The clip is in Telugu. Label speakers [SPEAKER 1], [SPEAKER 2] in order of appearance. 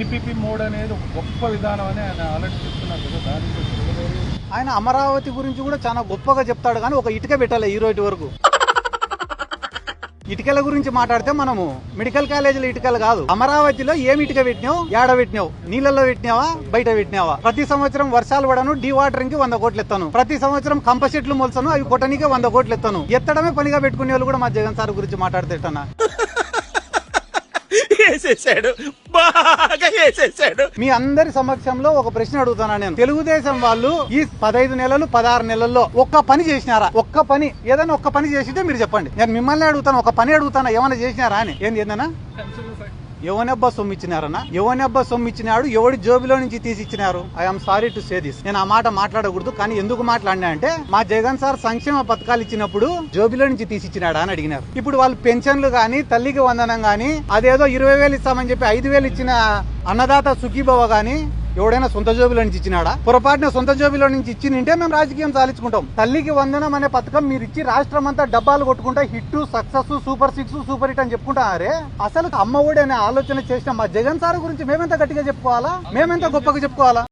[SPEAKER 1] పీపీపీ మోడ్ అనేది ఒక గొప్ప విధానం అని ఆయన ఆల్రెడీ చెప్తున్నారు కదా. దానికి
[SPEAKER 2] ఆయన అమరావతి గురించి కూడా చాలా గొప్పగా చెప్తాడు, కానీ ఒక ఇటుక పెట్టాలి ఈ రోజు వరకు. ఇటుకల గురించి మాట్లాడితే మనము మెడికల్ కాలేజీలో ఇటుకలు కాదు, అమరావతిలో ఏమి ఇటుక పెట్టినావు, ఏడ పెట్టినావు, నీళ్ళలో పెట్టినావా, బయట పెట్టినావా? ప్రతి సంవత్సరం వర్షాలు పడను, డీ వాటరింగ్ కి 100 కోట్లు ఎత్తాను, ప్రతి సంవత్సరం కంప చెట్లు మొలసను, అవి కొట్టనికే 100 కోట్లు ఎత్తాను. ఎత్తడమే పనిగా పెట్టుకునే వాళ్ళు కూడా మా జగన్ సార్ గురించి మాట్లాడితేటన్నా మీ అందరి సమక్షంలో ఒక ప్రశ్న అడుగుతానా నేను. తెలుగుదేశం వాళ్ళు ఈ 15 నెలలు 16 నెలల్లో ఒక్క పని చేసినారా? ఒక్క పని, ఏదైనా ఒక్క పని చేసింటే మీరు చెప్పండి. నేను మిమ్మల్ని అడుగుతాను, ఒక పని అడుగుతాను, ఏమైనా చేసినారా అని. ఏందన్నా ఎవనబ్బా సొమ్ము ఇచ్చినారన్నా? ఎవనబ్బా సొమ్ము ఇచ్చినాడు? ఎవడి జోబిలో నుంచి తీసి ఇచ్చినారు? I'm sorry to say this. నేను ఆ మాట మాట్లాడకూడదు, కానీ ఎందుకు మాట్లాడినా అంటే మా జగన్ సార్ సంక్షేమ పథకాలు ఇచ్చినప్పుడు జోబిలో నుంచి తీసి ఇచ్చినాడా అని అడిగినారు. ఇప్పుడు వాళ్ళు పెన్షన్లు గాని, తల్లికి వందనం గాని, అదేదో 20,000 ఇస్తామని చెప్పి 5,000 ఇచ్చిన అన్నదాత సుఖీభవ గాని ఎవడైనా సొంత జోబిలో నుంచి ఇచ్చినాడా? పొరపాటున సొంత జోబిలో నుంచి ఇచ్చి నింటే మేము రాజకీయం సాధించుకుంటాం. తల్లికి వందనం అనే పథకం మీరు ఇచ్చి రాష్ట్రం అంతా డబ్బాలు కొట్టుకుంటా hit, success, super 6, super hit అని చెప్పుకుంటారే. అసలు అమ్మ ఒడి అనే ఆలోచన చేసిన మా జగన్ సార్ గురించి మేమెంత గట్టిగా చెప్పుకోవాలా? మేమెంత గొప్పగా చెప్పుకోవాలా?